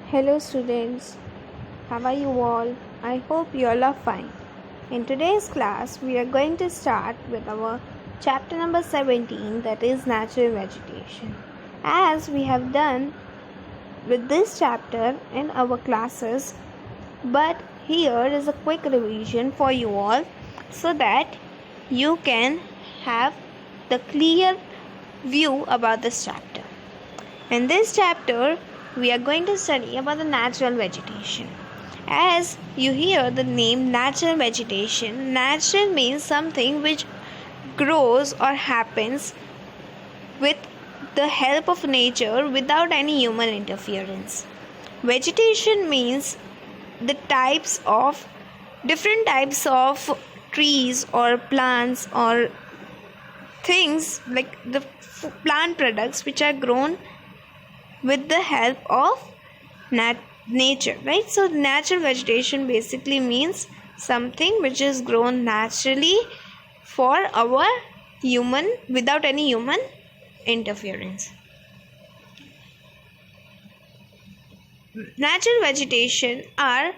Hello students, how are you all? I hope you all are fine. In today's class, we are going to start with our chapter number 17, that is natural vegetation. As we have done with this chapter in our classes, but here is a quick revision for you all so that you can have the clear view about this chapter. In this chapter, we are going to study about the natural vegetation. As you hear the name natural vegetation, natural means something which grows or happens with the help of nature without any human interference. Vegetation means the different types of trees or plants or things like the plant products which are grown with the help of nature, right? So natural vegetation basically means something which is grown naturally for our human without any human interference. Natural vegetation are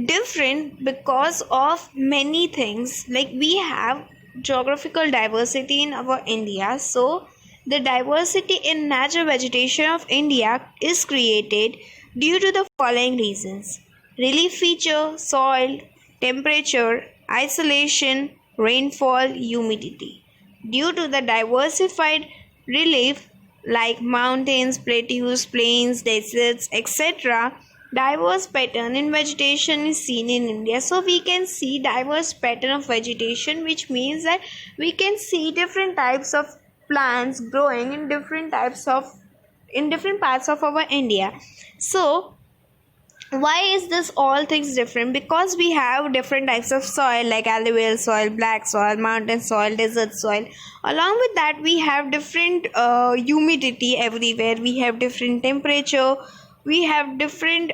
different because of many things, like we have geographical diversity in our India. So the diversity in natural vegetation of India is created due to the following reasons: relief feature, soil, temperature, isolation, rainfall, humidity. Due to the diversified relief like mountains, plateaus, plains, deserts, etc., diverse pattern in vegetation is seen in India. So we can see diverse pattern of vegetation, which means that we can see different types of plants growing in different parts of our India. So why is this all things different? Because we have different types of soil like alluvial soil, black soil, mountain soil, desert soil. Along with that, we have different humidity everywhere. We have different temperature. We have different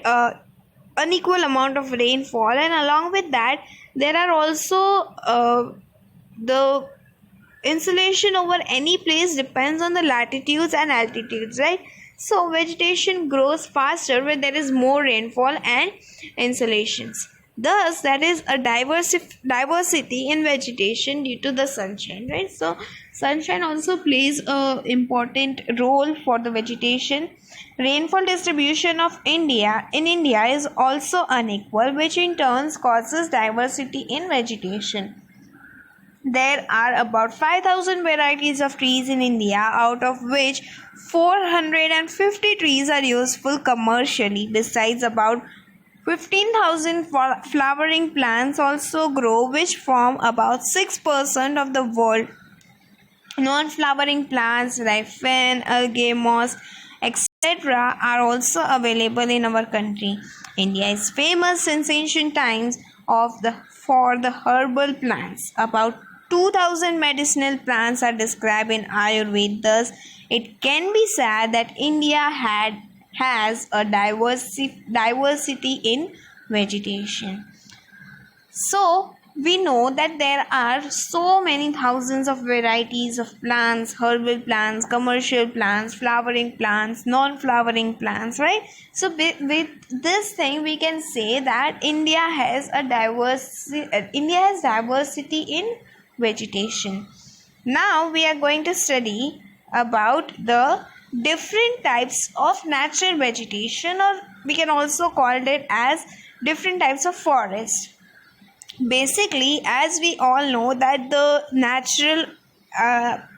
unequal amount of rainfall, and along with that, there are also the insulation over any place depends on the latitudes and altitudes, right? So vegetation grows faster when there is more rainfall and insulations. Thus, there is a diversity in vegetation due to the sunshine, right? So sunshine also plays a important role for the vegetation. Rainfall distribution of India is also unequal, which in turn causes diversity in vegetation. There are about 5,000 varieties of trees in India, out of which 450 trees are useful commercially. Besides, about 15,000 flowering plants also grow, which form about 6% of the world. Non-flowering plants like fern, algae, moss, etc. are also available in our country. India is famous since ancient times for the herbal plants. About 2,000 medicinal plants are described in Ayurveda. Thus, it can be said that India has a diversity in vegetation. So we know that there are so many thousands of varieties of plants, herbal plants, commercial plants, flowering plants, non-flowering plants, right? So with this thing, we can say that India has diversity in vegetation. Now we are going to study about the different types of natural vegetation, or we can also call it as different types of forest. Basically, as we all know that the natural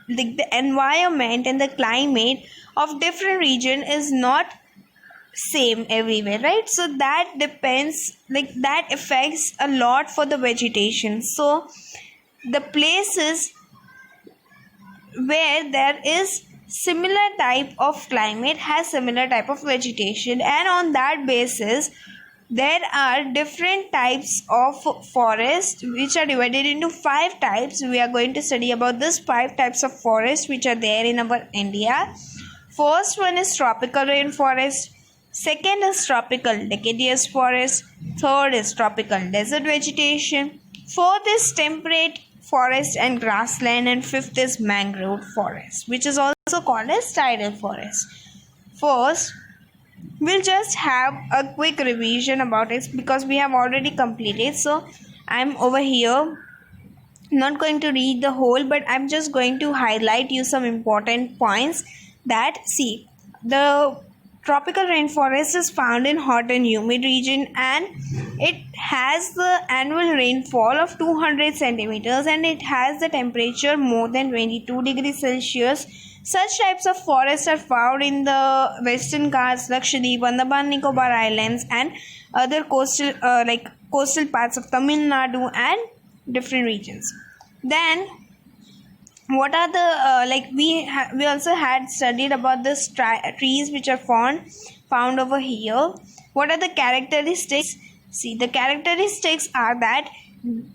the environment and the climate of different region is not same everywhere, right? So that depends, like that affects a lot for the vegetation. So the places where there is similar type of climate has similar type of vegetation, and on that basis there are different types of forest which are divided into 5 types. We are going to study about this 5 types of forest which are there in our India. First one is tropical rainforest. Second is tropical deciduous forest. Third is tropical desert vegetation. Fourth is temperate forest and grassland, and fifth is mangrove forest, which is also called as tidal forest. First, we'll just have a quick revision about it because we have already completed. So I'm over here not going to read the whole, but I'm just going to highlight you some important points. That, see, the tropical rainforest is found in hot and humid region, and it has the annual rainfall of 200 centimeters, and it has the temperature more than 22 degrees Celsius. Such types of forests are found in the Western Ghats, Lakshadweep, Andaman Nicobar Islands, and other coastal parts of Tamil Nadu and different regions. Then what are the we also had studied about the trees which are found over here. What are the characteristics? See, the characteristics are that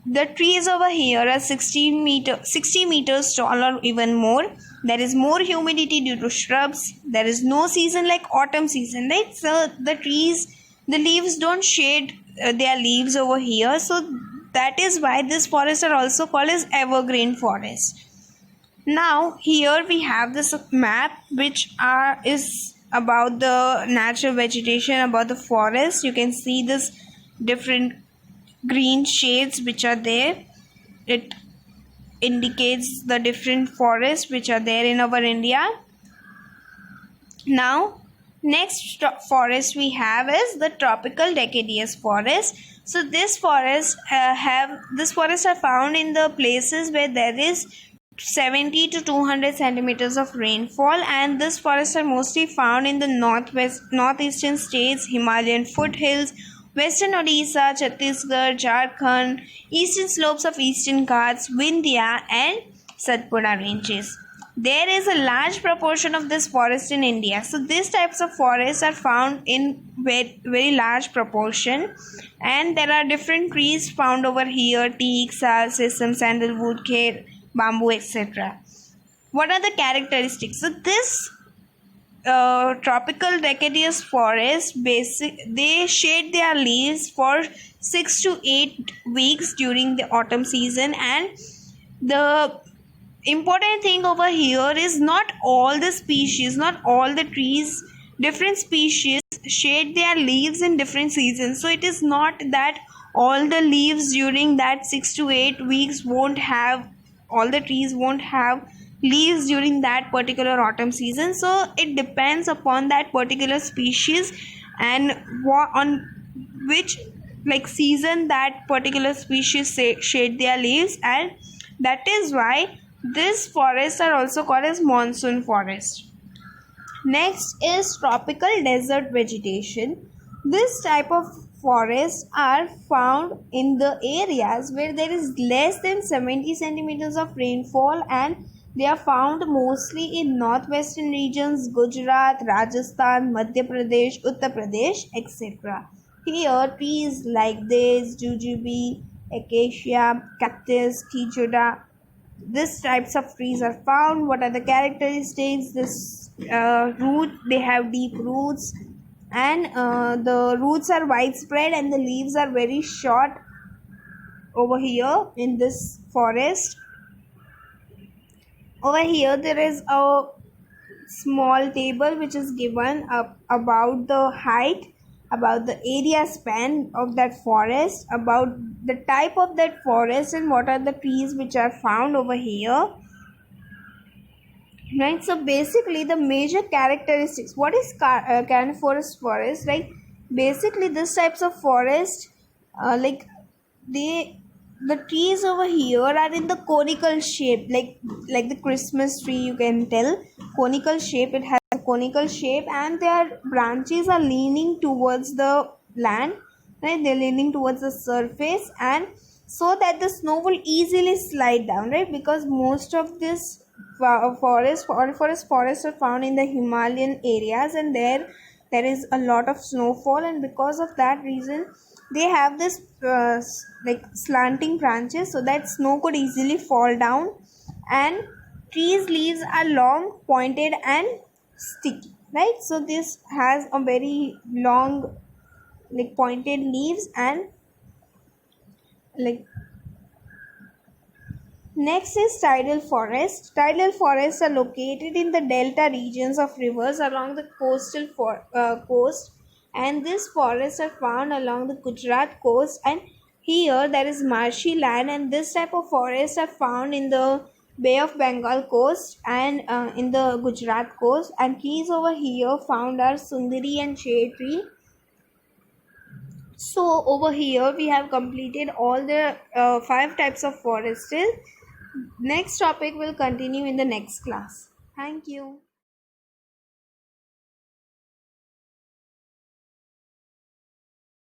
the trees over here are 60 meters tall or even more. There is more humidity due to shrubs. There is no season like autumn season, right? So the trees, the leaves don't shade their leaves over here, so that is why this forests are also called as evergreen forest. Now here we have this map which is about the natural vegetation about the forest. You can see this different green shades which are there. It indicates the different forests which are there in our India. Now next forest we have is the tropical deciduous forest. So this forests are found in the places where there is 70 to 200 centimeters of rainfall, and this forests are mostly found in the northeastern states, Himalayan foothills, western Odisha, Chhattisgarh, Jharkhand, eastern slopes of eastern Ghats, Vindhya and Satpura ranges. There is a large proportion of this forest in India. So these types of forests are found in very, very large proportion, and there are different trees found over here: teak, sal, sesame, sandalwood, kher, bamboo, etc. What are the characteristics? So this tropical deciduous forest, they shade their leaves for 6 to 8 weeks during the autumn season, and the important thing over here is not all the trees, different species shade their leaves in different seasons. So it is not that all the leaves during that 6 to 8 weeks all the trees won't have leaves during that particular autumn season. So it depends upon that particular species and on which season that particular species shade their leaves, and that is why these forests are also called as monsoon forest. Next is tropical desert vegetation. This type of forests are found in the areas where there is less than 70 centimeters of rainfall, and they are found mostly in northwestern regions, Gujarat, Rajasthan, Madhya Pradesh, Uttar Pradesh, etc. Here trees like this, jujube, acacia, cactus, khichura, these types of trees are found. What are the characteristics? This they have deep roots, and the roots are widespread and the leaves are very short over here in this forest. Over here there is a small table which is given up about the height, about the area span of that forest, about the type of that forest, and what are the trees which are found over here. Right, so basically the major characteristics. What is coniferous forest? Like basically this types of forest, the trees over here are in the conical shape, like the Christmas tree. You can tell conical shape. It has a conical shape, and their branches are leaning towards the land. Right, they're leaning towards the surface, and so that the snow will easily slide down. Right, because most of this forests are found in the Himalayan areas, and there is a lot of snowfall, and because of that reason they have this slanting branches so that snow could easily fall down, and trees leaves are long, pointed and sticky. Right, so this has a very long pointed leaves, and Next is tidal forests. Tidal forests are located in the delta regions of rivers along the coast, and these forests are found along the Gujarat coast. And here there is marshy land, and this type of forests are found in the Bay of Bengal coast and in the Gujarat coast. And trees over here found are Sundari and shade tree. So over here we have completed all the five types of forests. Next topic will continue in the next class. Thank you.